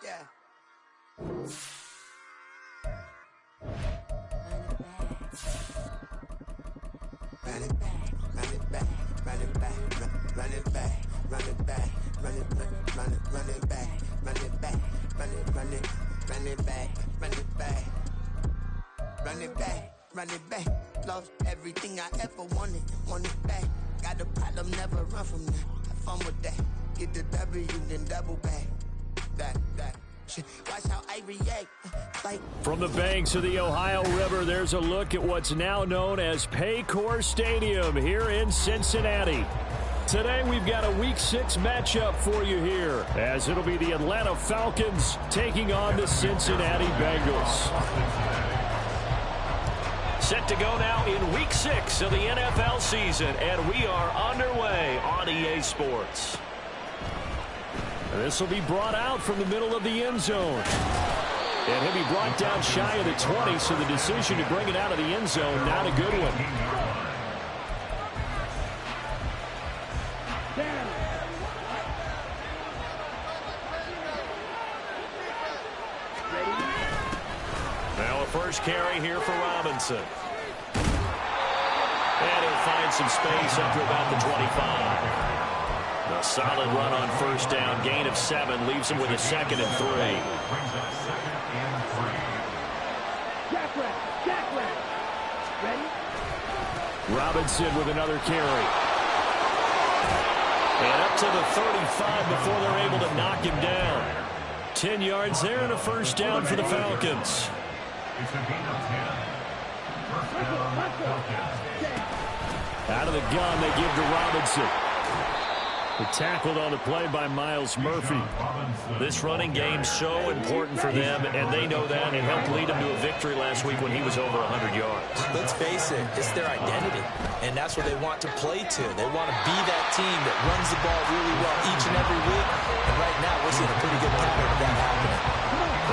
Yeah. Run it back, run it back, run it back, run it back, run it back, run it back, run it back, run it back, run it back, run it back, run it back, run it back. Lost everything I ever wanted it back. Got a problem, never run from that. Have fun with that. Get the W, then double back. That. Watch how I react. From the banks of the Ohio River, there's a look at what's now known as Paycor Stadium here in Cincinnati. Today we've got a Week 6 matchup for you here, as it'll be the Atlanta Falcons taking on the Cincinnati Bengals. Set to go now in Week 6 of the NFL season, and we are underway on EA Sports. This will be brought out from the middle of the end zone. And he'll be brought down shy of the 20, so the decision to bring it out of the end zone, not a good one. Now a first carry here for Robinson. And he'll find some space up to about the 25. A solid run on first down. Gain of 7 leaves him with a 2nd and 3. Robinson with another carry. And up to the 35 before they're able to knock him down. 10 yards there and a first down for the Falcons. Out of the gun, they give to Robinson. Tackled on the play by Miles Murphy. This running game's so important for them, and they know that. It helped lead them to a victory last week when he was over 100 yards. Let's face it, it's their identity, and that's what they want to play to. They want to be that team that runs the ball really well each and every week, and right now we're seeing a pretty good pattern of that happening.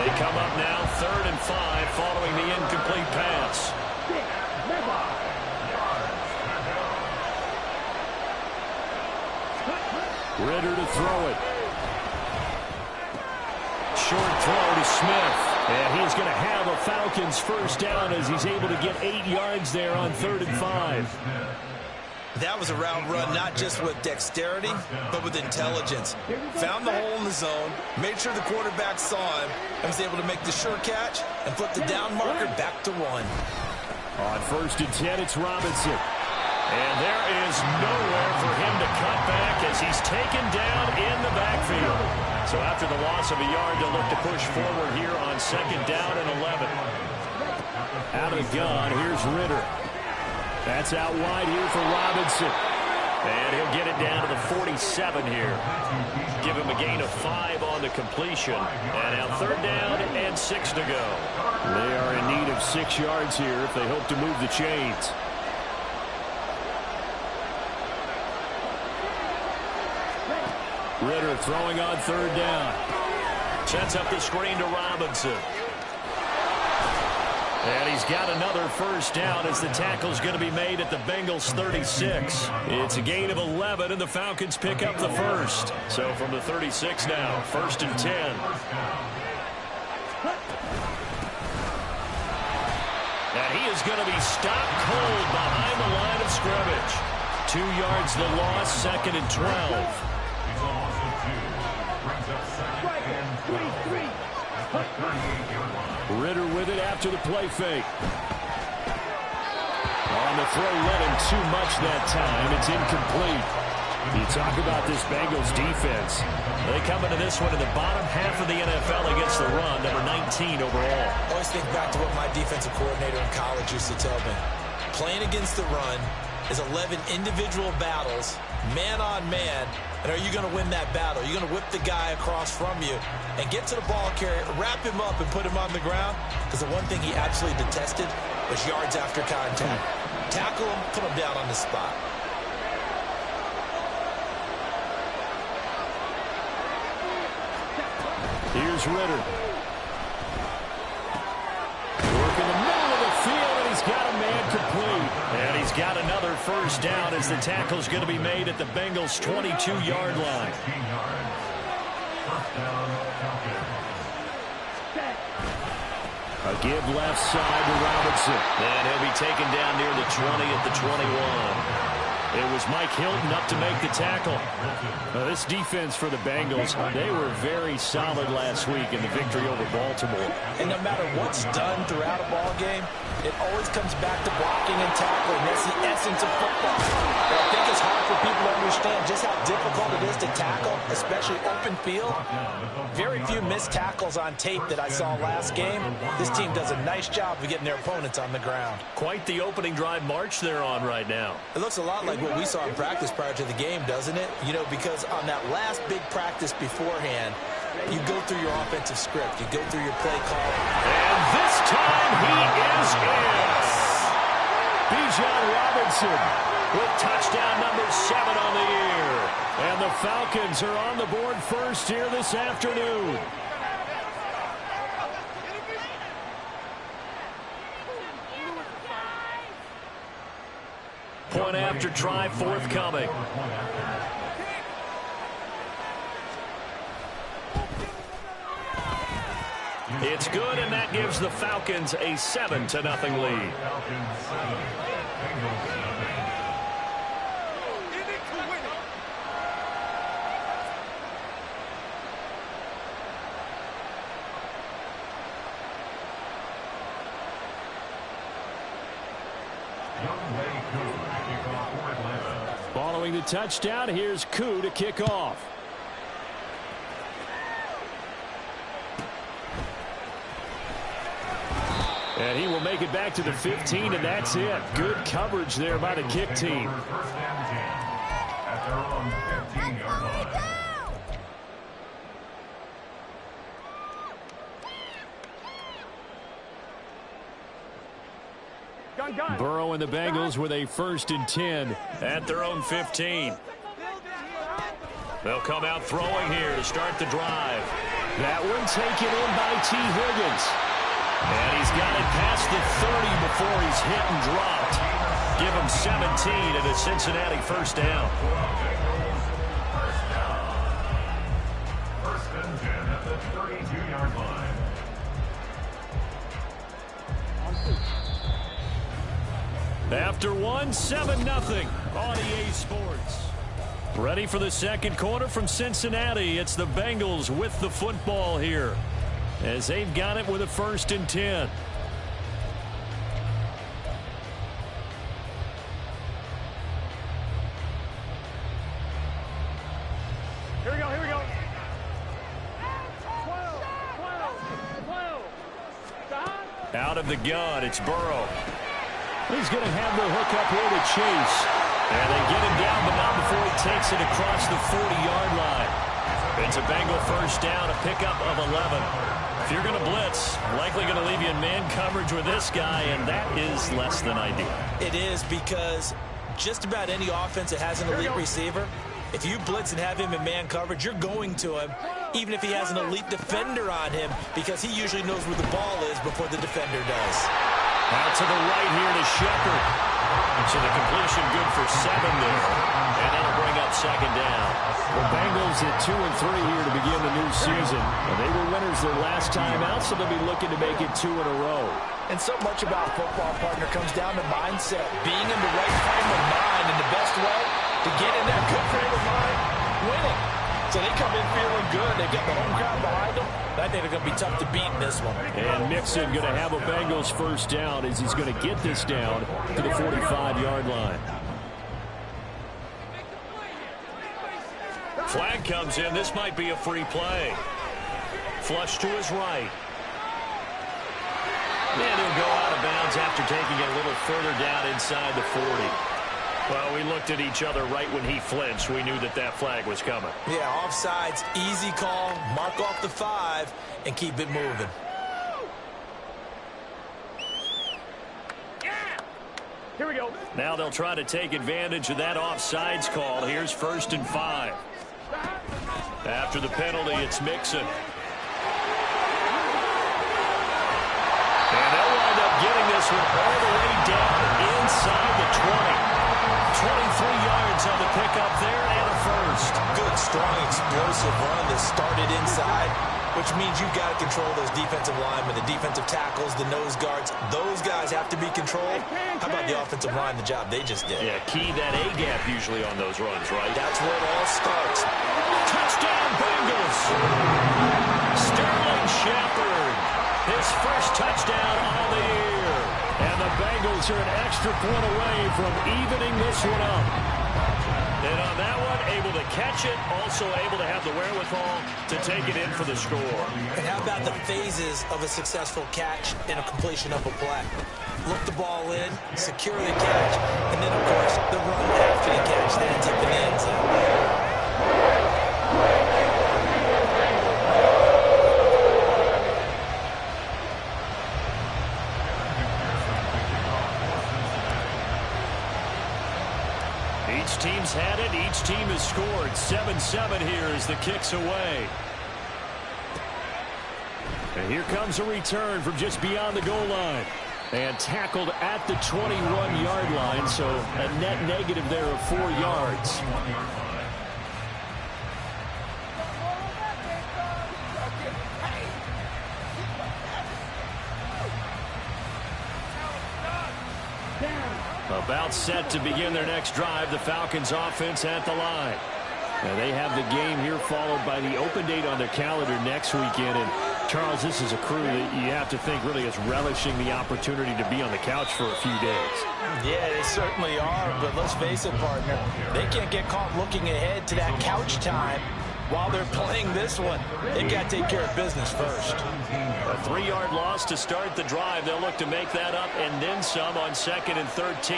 They come up now 3rd and 5 following the incomplete pass. Ritter to throw it. Short throw to Smith. And he's going to have a Falcons first down as he's able to get 8 yards there on 3rd and 5. That was a route run, not just with dexterity, but with intelligence. Found the hole in the zone, made sure the quarterback saw him, and was able to make the sure catch and flip the down marker back to 1. On 1st and 10, it's Robinson. And there is nowhere for him to cut back as he's taken down in the backfield. So after the loss of a yard, they'll look to push forward here on 2nd down and 11. Out of the gun, here's Ritter. That's out wide here for Robinson. And he'll get it down to the 47 here. Give him a gain of 5 on the completion. And now 3rd down and 6 to go. They are in need of 6 yards here if they hope to move the chains. Ritter throwing on 3rd down. Sets up the screen to Robinson. And he's got another first down as the tackle's going to be made at the Bengals 36. It's a gain of 11, and the Falcons pick up the first. So from the 36 now, 1st and 10. And he is going to be stopped cold behind the line of scrimmage. 2 yards the loss, 2nd and 12. Ritter with it after the play fake. On the throw, led him too much that time. It's incomplete. You talk about this Bengals defense. They come into this one in the bottom half of the NFL against the run, number 19 overall. I always think back to what my defensive coordinator in college used to tell me. Playing against the run is 11 individual battles, man on man. And are you going to win that battle? You're going to whip the guy across from you and get to the ball carrier, wrap him up, and put him on the ground? Because the one thing he absolutely detested was yards after contact. Tackle him, put him down on the spot. Here's Ritter. Working the middle of the field, and he's got a man complete. And he's got another first down as the tackle's going to be made at the Bengals' 22-yard line. A give left side to Robinson. And he'll be taken down near the 20 at the 21. It was Mike Hilton up to make the tackle. This defense for the Bengals, they were very solid last week in the victory over Baltimore. And no matter what's done throughout a ball game, it always comes back to blocking and tackling. That's the essence of football. But I think it's hard for people to understand just how difficult it is to tackle, especially open field. Very few missed tackles on tape that I saw last game. This team does a nice job of getting their opponents on the ground. Quite the opening drive march they're on right now. It looks a lot like what we saw in practice prior to the game, doesn't it? You know, because on that last big practice beforehand, you go through your offensive script. You go through your play call. And this time he is in. Bijan Robinson with touchdown number 7 on the year. And the Falcons are on the board first here this afternoon. Point after try forthcoming. It's good, and that gives the Falcons a 7-0 lead. Following the touchdown, here's Koo to kick off. And he will make it back to the 15, and that's it. Good coverage there by the kick team. Burrow and the Bengals with a 1st and 10 at their own 15. They'll come out throwing here to start the drive. That one taken in by T. Higgins. And he's got it past the 30 before he's hit and dropped. Give him 17 and a Cincinnati 1st down. 1st and 10 at the 32-yard line. After 7-0 on EA Sports. Ready for the second quarter from Cincinnati. It's the Bengals with the football here, as they've got it with a 1st and 10. Here we go, here we go. 12. Out of the gun, it's Burrow. He's going to have the hook up here to Chase. And they get him down, but not before he takes it across the 40-yard line. It's a Bengal 1st down, a pickup of 11. If you're going to blitz, likely going to leave you in man coverage with this guy, and that is less than ideal. It is, because just about any offense that has an elite receiver, if you blitz and have him in man coverage, you're going to him, even if he has an elite defender on him, because he usually knows where the ball is before the defender does. Out to the right here to Shepard. So the completion good for 7 there. And that'll bring up 2nd down. The Bengals at 2 and 3 here to begin the new season. And they were winners their last time out, so they'll be looking to make it 2 in a row. And so much about football, partner, comes down to mindset. Being in the right frame of mind, and the best way to get in that good frame of mind, winning. So they come in feeling good. They get the home crowd behind them. I think they're going to be tough to beat in this one. And Mixon going to have a Bengals 1st down as he's going to get this down to the 45-yard line. Flag comes in. This might be a free play. Flush to his right. And he'll go out of bounds after taking it a little further down inside the 40. Well, we looked at each other right when he flinched. We knew that that flag was coming. Yeah, offsides, easy call, mark off the 5, and keep it moving. Here we go. Now they'll try to take advantage of that offsides call. Here's 1st and 5. After the penalty, it's Mixon. And they'll wind up getting this one all the way down inside the 20. 23 yards on the pickup there and a 1st. first. Good, strong, explosive run that started inside, which means you've got to control those defensive linemen, the defensive tackles, the nose guards. Those guys have to be controlled. How about the offensive line, the job they just did? Yeah, key that A-gap usually on those runs, right? That's where it all starts. Touchdown, Bengals! Sterling Shepard, his first touchdown on the year. And the Bengals are an extra point away from evening this one up. And on that one, able to catch it, also able to have the wherewithal to take it in for the score. And how about the phases of a successful catch and a completion of a play? Look the ball in, secure the catch, and then, of course, the run after the catch that ends up in the end zone. Each team's had it. Each team has scored. 7-7 here as the kick's away. And here comes a return from just beyond the goal line. And tackled at the 21-yard line, so a net negative there of 4 yards. About set to begin their next drive, the Falcons offense at the line. Now they have the game here followed by the open date on their calendar next weekend. And Charles, this is a crew that you have to think really is relishing the opportunity to be on the couch for a few days. Yeah, they certainly are, but let's face it, partner. They can't get caught looking ahead to that couch time while they're playing this one. They've got to take care of business first. A 3-yard loss to start the drive. They'll look to make that up and then some on 2nd and 13.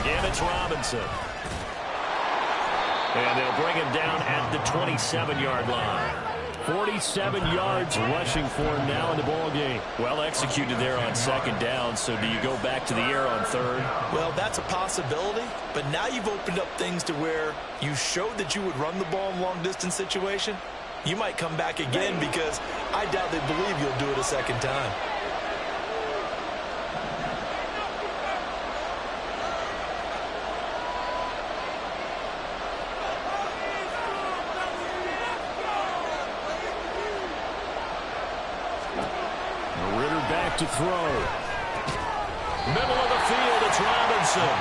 Again, it's Robinson. And they'll bring him down at the 27-yard line. 47 yards rushing for him now in the ball game. Well executed there on 2nd down, so do you go back to the air on 3rd? Well, that's a possibility, but now you've opened up things to where you showed that you would run the ball in long-distance situation. You might come back again because I doubt they believe you'll do it a second time. To throw. Middle of the field, it's Robinson.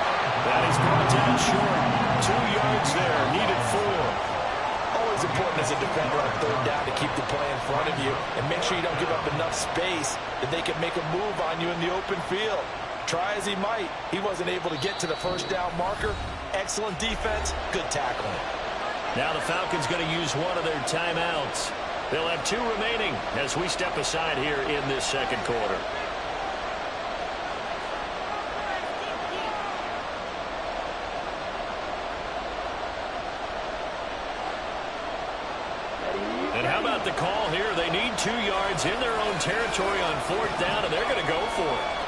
That is brought down short. 2 yards there, needed 4. Always important as a defender on 3rd down to keep the play in front of you and make sure you don't give up enough space that they can make a move on you in the open field. Try as he might, he wasn't able to get to the 1st down marker. Excellent defense, good tackling. Now the Falcons going to use one of their timeouts. They'll have 2 remaining as we step aside here in this 2nd quarter. And how about the call here? They need 2 yards in their own territory on 4th down, and they're going to go for it.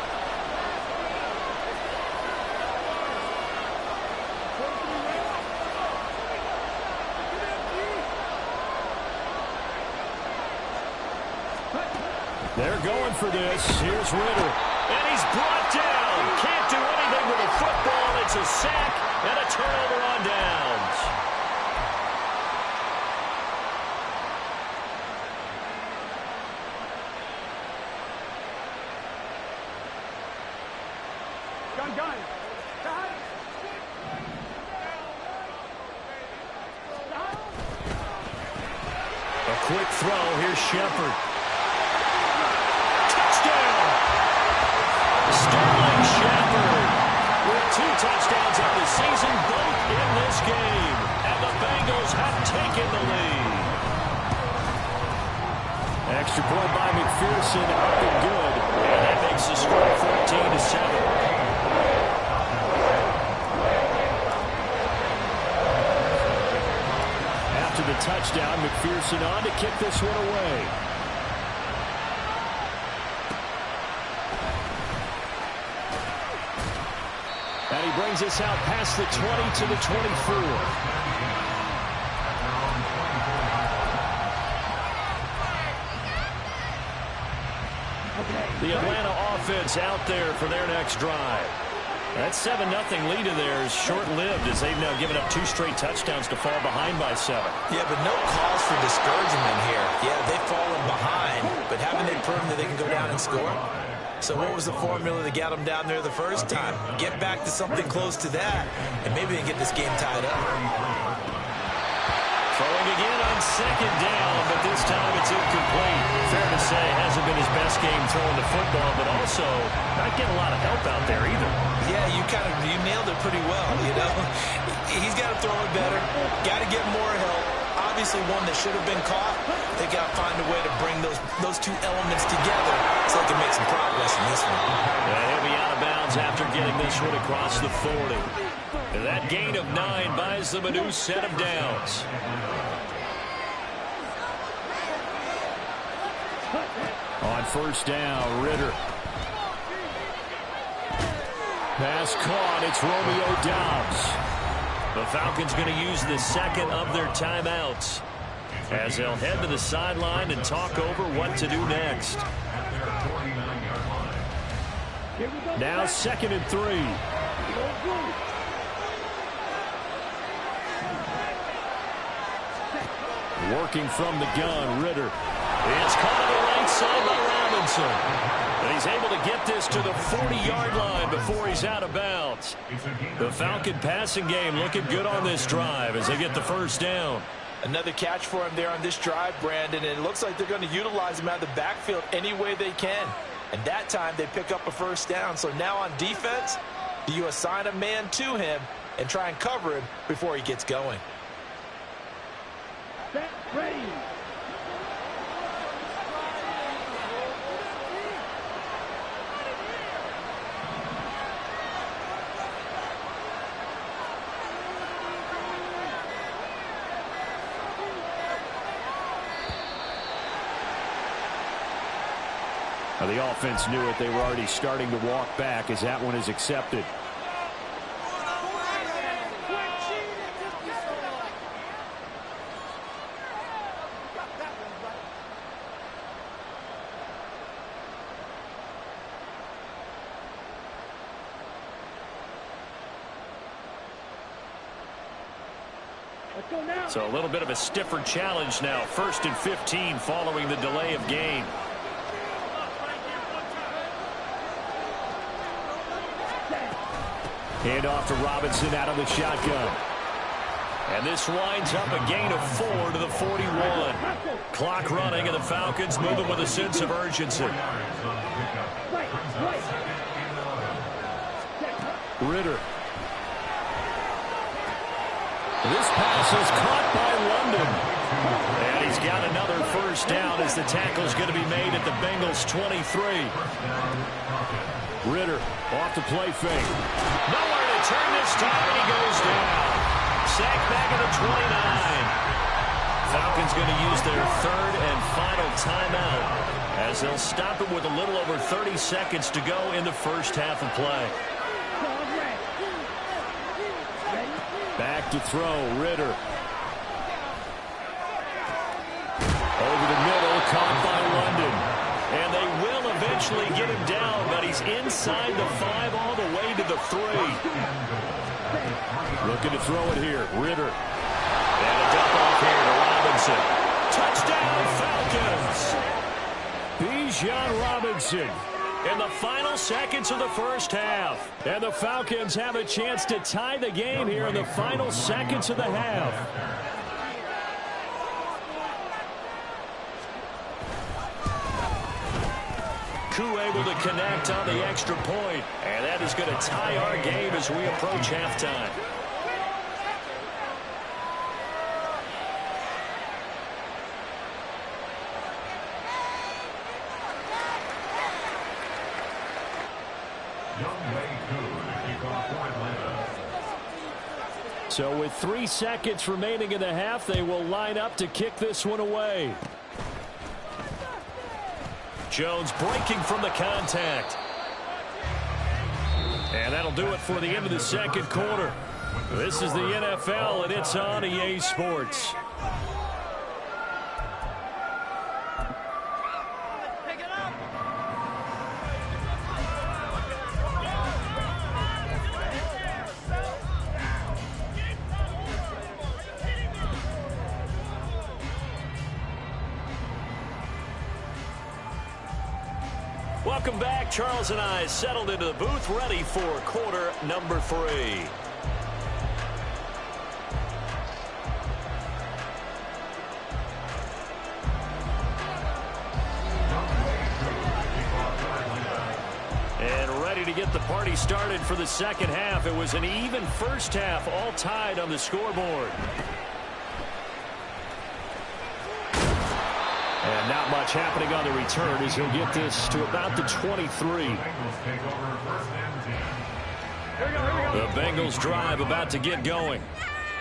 They're going for this. Here's Ritter. And he's brought down. Can't do anything with a football. It's a sack and a turnover on downs. Gun. A quick throw. Here's Shepard. Sterling Shepard with 2 touchdowns on the season, both in this game. And the Bengals have taken the lead. Extra point by McPherson, up and good. And that makes the score 14-7. After the touchdown, McPherson on to kick this one away. And he brings us out past the 20 to the 24. The Atlanta offense out there for their next drive. That 7-0 lead of theirs short-lived as they've now given up 2 straight touchdowns to fall behind by 7. Yeah, but no cause for discouragement here. Yeah, they've fallen behind, but haven't they proven that they can go down and score? So what was the formula that got them down there the first time? Get back to something close to that, and maybe they get this game tied up. Throwing again on 2nd down, but this time it's incomplete. Fair to say, hasn't been his best game throwing the football, but also not getting a lot of help out there either. Yeah, you nailed it pretty well, you know. He's got to throw it better, got to get more help. Obviously one that should have been caught. They got to find a way to bring those 2 elements together so they can make some progress in this one. Yeah, he'll be out of bounds after getting this one across the 40. And that gain of 9 buys them a new set of downs. On 1st down, Ritter. Pass caught. It's Romeo Doubs. The Falcons going to use the 2nd of their timeouts as they'll head to the sideline and talk over what to do next. Now 2nd and 3. Working from the gun, Ritter. It's caught on the right side by Robinson. And he's able to get this to the 40-yard line before he's out of bounds. The Falcon passing game looking good on this drive as they get the 1st down. Another catch for him there on this drive, Brandon, and it looks like they're going to utilize him out of the backfield any way they can. And that time they pick up a 1st down. So now on defense, do you assign a man to him and try and cover him before he gets going? Ready. Now the offense knew it. They were already starting to walk back as that one is accepted. So a little bit of a stiffer challenge now. 1st and 15 following the delay of game. Hand off to Robinson out of the shotgun. And this winds up a gain of 4 to the 41. Clock running and the Falcons moving with a sense of urgency. Ritter. This pass is caught by London. And he's got another 1st down as the tackle's going to be made at the Bengals 23. Ritter off the play fake. Nowhere to turn this time, and he goes down. Sacked back at the 29. Falcons going to use their 3rd and final timeout as they'll stop it with a little over 30 seconds to go in the 1st half of play. Back to throw, Ritter. Over the middle, caught by London. And they will eventually get him down, but he's inside the 5 all the way to the 3. Looking to throw it here, Ritter. And a dump off here to Robinson. Touchdown, Falcons! Bijan Robinson. In the final seconds of the 1st half. And the Falcons have a chance to tie the game here in the final seconds of the half. Koo able to connect on the extra point. And that is going to tie our game as we approach halftime. So with 3 seconds remaining in the half, they will line up to kick this one away. Jones breaking from the contact. And that'll do it for the end of the 2nd quarter. This is the NFL, and it's on EA Sports. Welcome back. Charles and I settled into the booth, ready for quarter number 3. And ready to get the party started for the second half. It was an even first half, all tied on the scoreboard. And not much happening on the return as he'll get this to about the 23. The Bengals drive about to get going.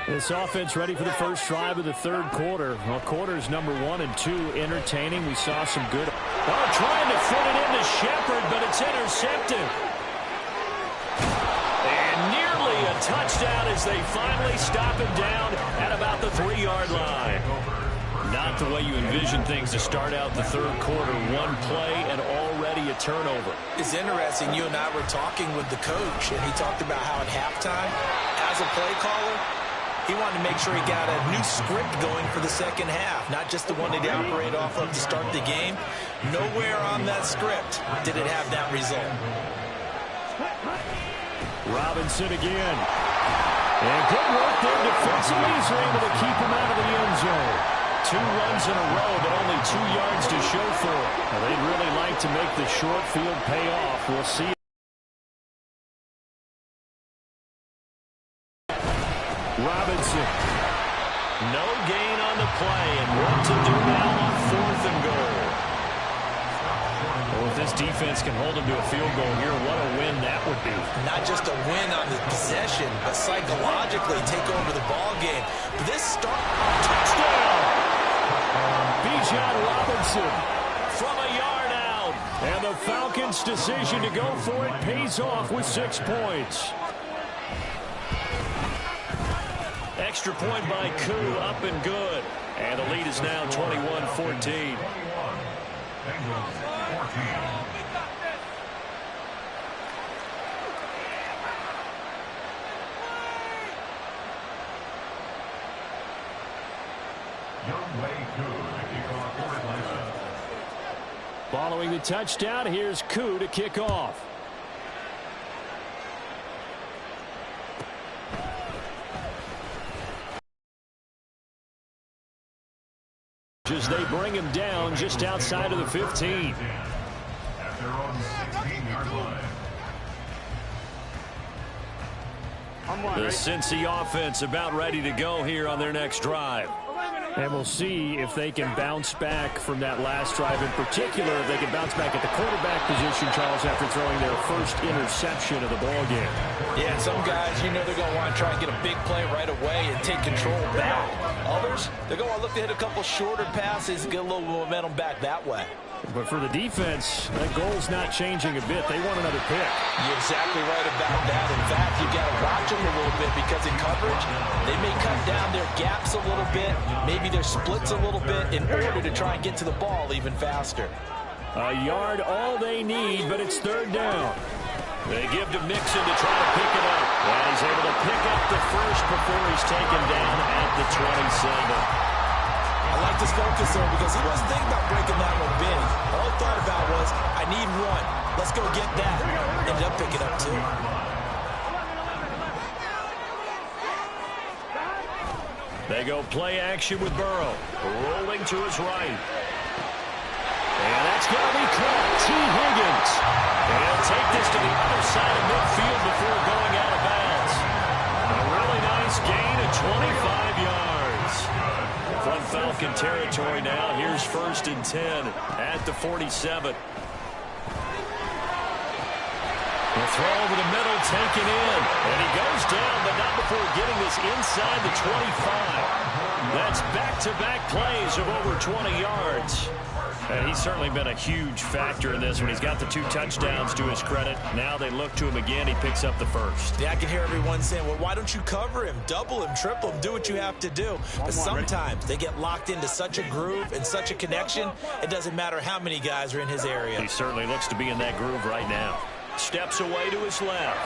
This offense ready for the first drive of the third quarter. Well, quarters number 1 and 2 entertaining. We saw some good. Oh, trying to fit it into Shepard, but it's intercepted. And nearly a touchdown as they finally stop him down at about the 3-yard line. Not the way you envision things to start out the third quarter. One play and already a turnover. It's interesting. You and I were talking with the coach, and he talked about how at halftime, as a play caller, he wanted to make sure he got a new script going for the second half, not just the one that he operated off of to start the game. Nowhere on that script did it have that result. Robinson again. And good work there defensively as they're able to keep him out of the end zone. 2 runs in a row, but only 2 yards to show for it. Well, they'd really like to make the short field pay off. We'll see. Robinson. No gain on the play, and what to do now on 4th and goal. Well, if this defense can hold him to a field goal here, what a win that would be. Not just a win on the possession, but psychologically take over the ball game. But this start touchdown. Bijan Robinson from a yard out. And the Falcons' decision to go for it pays off with 6 points. Extra point by Koo, up and good. And the lead is now 21-14. Following the touchdown, here's Koo to kick off. As they bring him down just outside of the 15. The Cincy offense about ready to go here on their next drive. And we'll see if they can bounce back from that last drive. In particular, if they can bounce back at the quarterback position, Charles, after throwing their first interception of the ball game. Yeah, some guys, you know they're going to want to try and get a big play right away and take control back. Others, they're going to look to hit a couple shorter passes and get a little momentum back that way. But for the defense, that goal's not changing a bit. They want another pick. You're exactly right about that. In fact, you got to watch them a little bit because in coverage, they may cut down their gaps a little bit, maybe their splits a little bit in order to try and get to the ball even faster. A yard all they need, but it's 3rd down. They give to Mixon to try to pick it up. And he's able to pick up the first before he's taken down at the 27. I like this focus there because he wasn't thinking about breaking that one big. All he thought about was, I need 1. Let's go get that. Ended up picking up 2. They go play action with Burrow. Rolling to his right. And that's going to be caught. T. Higgins. And he'll take this to the other side of midfield before going out of bounds. A really nice gain of 25 yards. From Falcon territory now. Here's 1st and 10 at the 47. The throw over the middle, taken in. And he goes down, but not before getting this inside the 25. That's back-to-back plays of over 20 yards. And he's certainly been a huge factor in this when he's got the 2 touchdowns to his credit. Now they look to him again. He picks up the first. Yeah, I can hear everyone saying, well, why don't you cover him, double him, triple him, do what you have to do. But sometimes they get locked into such a groove and such a connection, it doesn't matter how many guys are in his area. He certainly looks to be in that groove right now. Steps away to his left.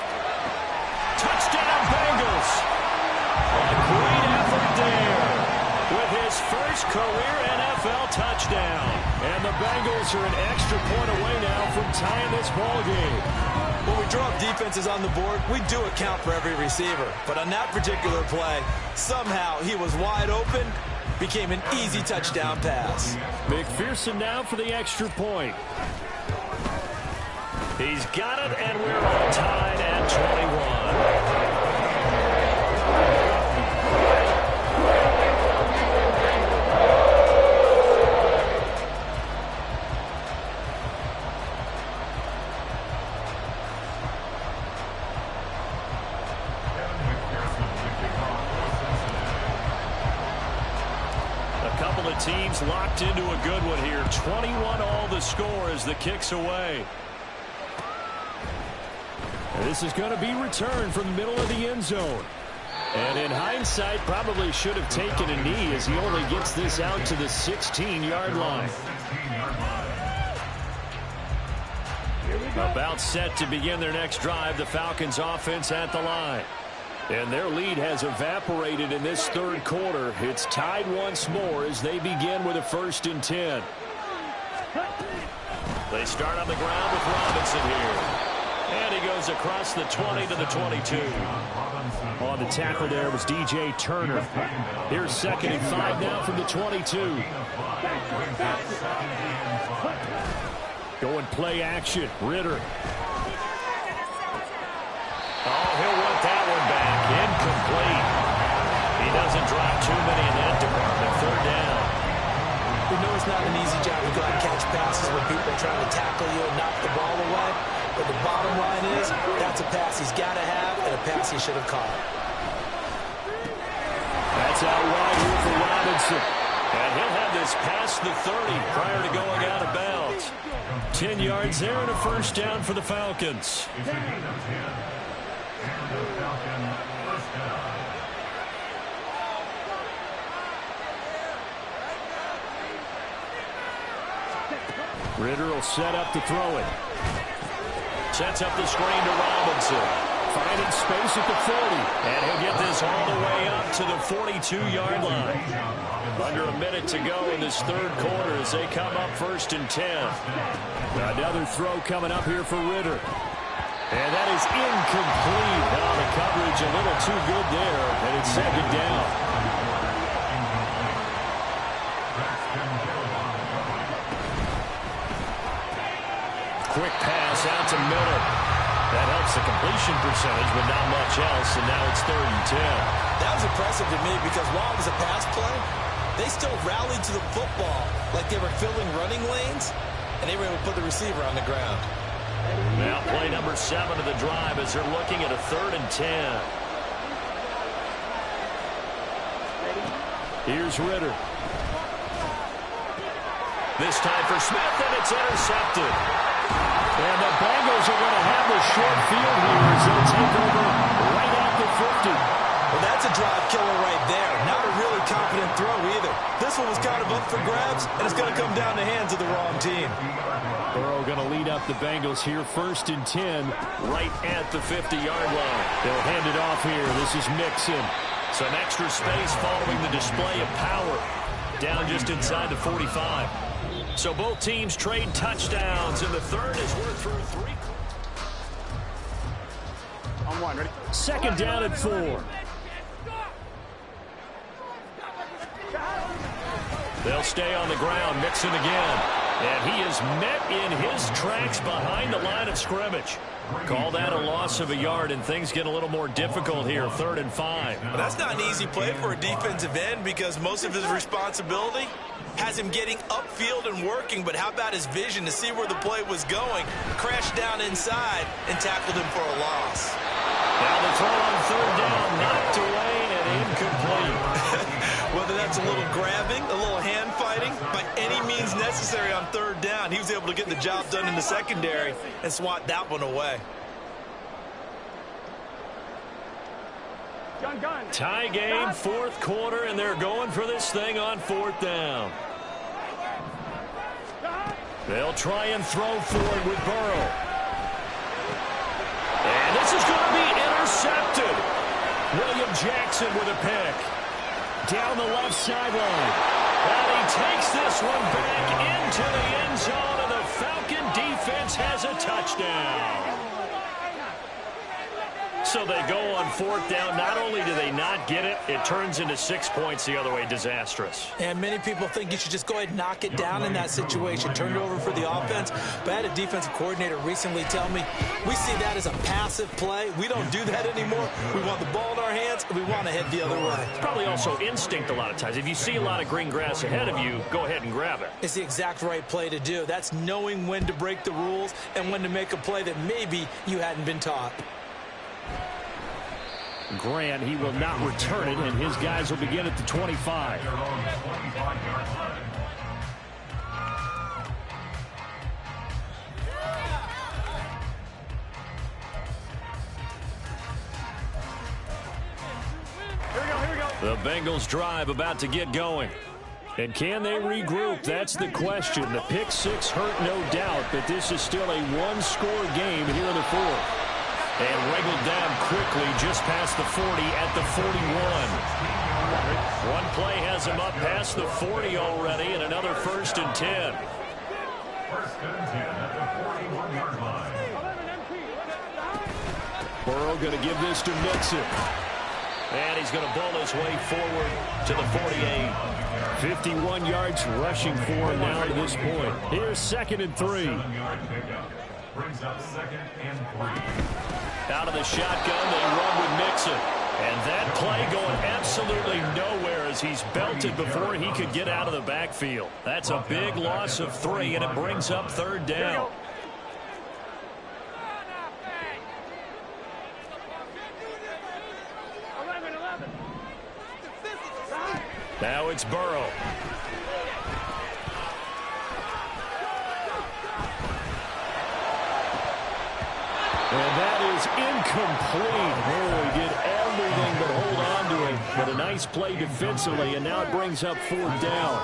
Touchdown, Bengals. A great effort there with his first career NFL touchdown. And the Bengals are an extra point away now from tying this ball game. When we draw up defenses on the board, we do account for every receiver. But on that particular play, somehow he was wide open, became an easy touchdown pass. McPherson now for the extra point. He's got it, and we're all tied at 21. Teams locked into a good one here. 21 all the score as the kick's away. This is going to be returned from the middle of the end zone. And in hindsight, probably should have taken a knee as he only gets this out to the 16-yard line. About set to begin their next drive. The Falcons offense at the line. And their lead has evaporated in this third quarter. It's tied once more as they begin with a 1st and 10. They start on the ground with Robinson here. And he goes across the 20 to the 22. On the tackle there was DJ Turner. Here's 2nd and 5 now from the 22. Going play action. Ritter. Oh, he'll want that one back. Incomplete. He doesn't drop too many in that department. 3rd down. We know it's not an easy job to go out and catch passes when people are trying to tackle you and knock the ball away. But the bottom line is, that's a pass he's got to have and a pass he should have caught. That's out wide here for Robinson. And he'll have this past the 30 prior to going out of bounds. 10 yards there and a 1st down for the Falcons. Ritter will set up to throw it. Sets up the screen to Robinson. Finding space at the 40. And he'll get this all the way up to the 42-yard line. Under a minute to go in this third quarter as they come up 1st and 10. Another throw coming up here for Ritter. And that is incomplete. Now the coverage a little too good there, and it's 2nd down. Quick pass out to Miller. That helps the completion percentage, but not much else, and now it's 3rd and 10. That was impressive to me because while it was a pass play, they still rallied to the football like they were filling running lanes, and they were able to put the receiver on the ground. Now play number 7 of the drive as they're looking at a 3rd and 10. Here's Ritter. This time for Smith, and it's intercepted. And the Bengals are going to have the short field here as they'll take over right at the 50. Well, that's a drive killer right there. Not a really confident throw either. This one was kind of up for grabs, and it's going to come down the hands of the wrong team. Burrow going to lead up the Bengals here, 1st and 10, right at the 50-yard line. They'll hand it off here. This is Mixon. Some extra space following the display of power. Down just inside the 45. So both teams trade touchdowns, and the third is worth through 3. On 1, ready? 2nd down at 4. They'll stay on the ground. Mixon again. And he is met in his tracks behind the line of scrimmage. Call that a loss of a yard, and things get a little more difficult here. 3rd and 5. Well, that's not an easy play for a defensive end because most of his responsibility has him getting upfield and working, but how about his vision to see where the play was going, crashed down inside, and tackled him for a loss. Now the throw on 3rd down, knocked away and incomplete. Whether that's a little grabbing, a little hand fighting, by any means necessary on 3rd down, he was able to get the job done in the secondary and swat that one away. Tie game, 4th quarter, and they're going for this thing on 4th down. They'll try and throw for it with Burrow. And this is going to be intercepted. William Jackson with a pick. Down the left sideline. And he takes this one back into the end touchdown. So they go on 4th down. Not only do they not get it, it turns into 6 points the other way. Disastrous. And many people think you should just go ahead and knock it down in that situation. Turn it over for the offense. But I had a defensive coordinator recently tell me, we see that as a passive play. We don't do that anymore. We want the ball in our hands, and we want to head the other way. It's probably also instinct a lot of times. If you see a lot of green grass ahead of you, go ahead and grab it. It's the exact right play to do. That's knowing when to break the rules and when to make a play that maybe you hadn't been taught. Grant, he will not return it, and his guys will begin at the 25. They're on the 25-yard line. Here we go. The Bengals drive about to get going. And can they regroup? That's the question. The pick six hurt, no doubt, but this is still a one-score game here in the fourth. And wriggled down quickly just past the 40 at the 41. One play has him up past the 40 already, and another 1st and 10. 1st and 10 at the 41-yard line. Burrow going to give this to Mixon. And he's going to bull his way forward to the 48. 51 yards rushing for him now at this point. Here's 2nd and 3. 7-yard pickup. Brings up 2nd and 3. Out of the shotgun, they run with Mixon. And that play going absolutely nowhere as he's belted before he could get out of the backfield. That's a big loss of 3, and it brings up 3rd down. Now it's Burrow. And that is incomplete. Oh, he did everything but hold on to him. But a nice play defensively, and now it brings up 4th down.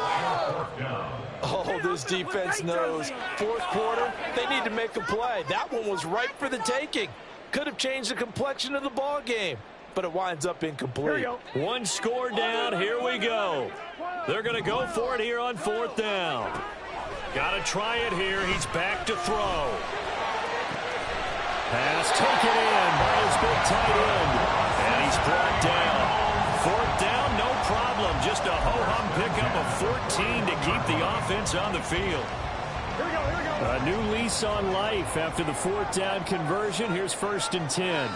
Oh, this defense knows. 4th quarter, they need to make a play. That one was ripe for the taking. Could have changed the complexion of the ball game, but it winds up incomplete. One score down. Here we go. They're going to go for it here on 4th down. Got to try it here. He's back to throw. Pass taken in by his big tight end. And he's brought down. 4th down, no problem. Just a ho-hum pickup of 14 to keep the offense on the field. Here we go. A new lease on life after the 4th down conversion. Here's 1st and 10.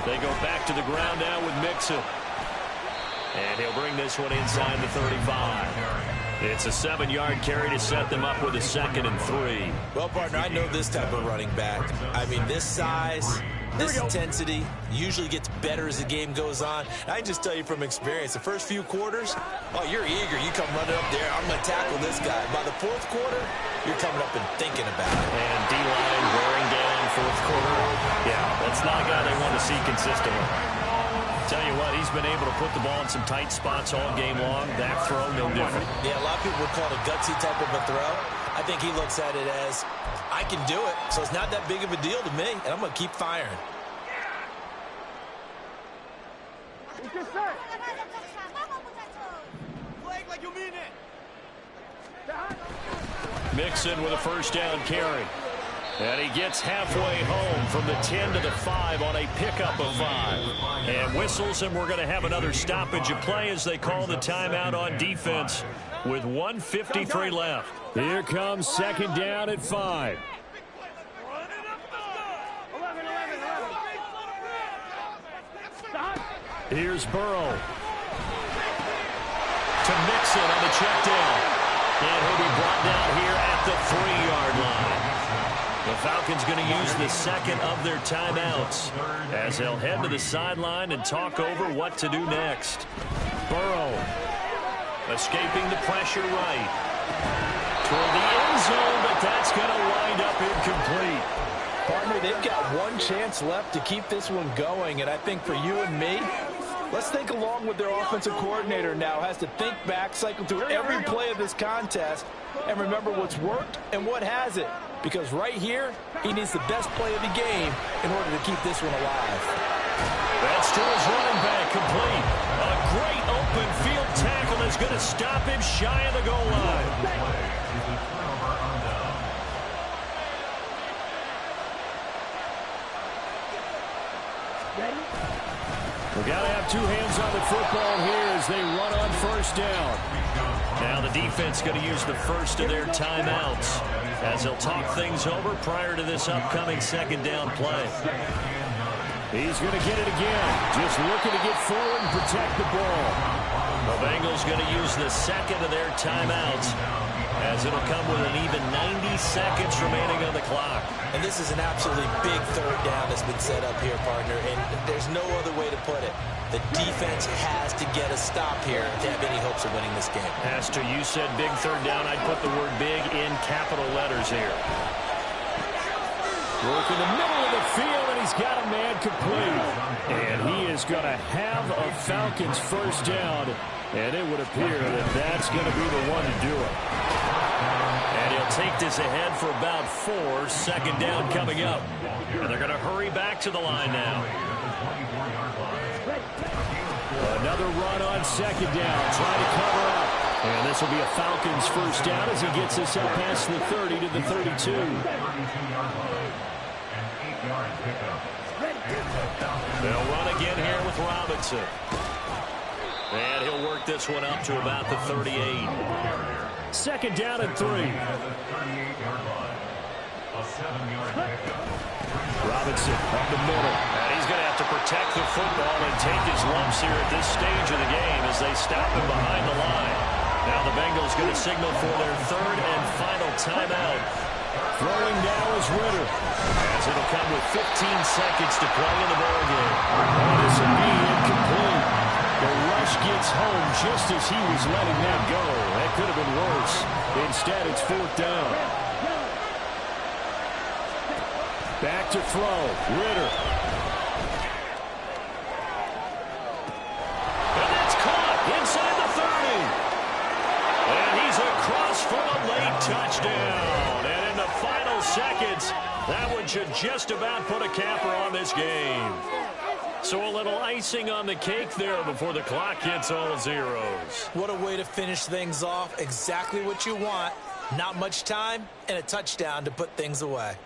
They go back to the ground now with Mixon. And he'll bring this one inside the 35. It's a 7-yard carry to set them up with a 2nd and 3. Well, partner, I know this type of running back. I mean, this size, this intensity usually gets better as the game goes on. I can just tell you from experience, the first few quarters, oh, you're eager. You come running up there, I'm going to tackle this guy. By the 4th quarter, you're coming up and thinking about it. And D-line wearing down 4th quarter. Yeah, that's not a guy they want to see consistently. Tell you what, he's been able to put the ball in some tight spots all game long. That throw, no different. Yeah, a lot of people would call it a gutsy type of a throw. I think he looks at it as, I can do it, so it's not that big of a deal to me, and I'm going to keep firing. Mixon with a 1st down carry. And he gets halfway home from the 10 to the 5 on a pickup of 5. And whistles, and we're going to have another stoppage of play as they call the timeout on defense with 1:53 left. Here comes 2nd down at 5. Here's Burrow. To Mixon on the check down. And he'll be brought down here at the 3-yard line. The Falcons going to use the 2nd of their timeouts as they'll head to the sideline and talk over what to do next. Burrow escaping the pressure right. Toward the end zone, but that's going to wind up incomplete. Partner, they've got one chance left to keep this one going, and I think for you and me, let's think along with their offensive coordinator now. Has to think back, cycle through every play of this contest, and remember what's worked and what hasn't. Because right here, he needs the best play of the game in order to keep this one alive. That's to his running back, complete. A great open field tackle is going to stop him shy of the goal line. got to have two hands on the football here as they run on first down. Now the defense going to use the first of their timeouts as they'll talk things over prior to this upcoming second down play. He's going to get it again. Just looking to get forward and protect the ball. The Bengals going to use the second of their timeouts as it'll come with an even 90 seconds remaining on the clock. And this is an absolutely big third down that's been set up here, partner, and there's no other way to put it. The defense has to get a stop here to have any hopes of winning this game. Pastor, you said big third down. I'd put the word big in capital letters here. Work in the middle of the field, and he's got a man complete. And he is going to have a Falcons first down, and it would appear that that's going to be the one to do it. And he'll take this ahead for about 4. Second down coming up. And they're going to hurry back to the line now. Another run on second down, trying to cover up. And this will be a Falcons first down as he gets this up past the 30 to the 32. They'll run again here with Robinson. And he'll work this one up to about the 38. Second down and 3. Robinson up the middle. And he's going to have to protect the football and take his lumps here at this stage of the game as they stop him behind the line. Now the Bengals going to signal for their third and final timeout. Throwing now is Ritter. As it'll come with 15 seconds to play in the ballgame. Oh, this will be incomplete. The rush gets home just as he was letting that go. That could have been worse. Instead, it's fourth down. Back to throw. Ritter. And that's caught inside the 30. And he's across for a late touchdown. And in the final seconds, that one should just about put a capper on this game. So a little icing on the cake there before the clock hits all zeros. What a way to finish things off. Exactly what you want. Not much time and a touchdown to put things away.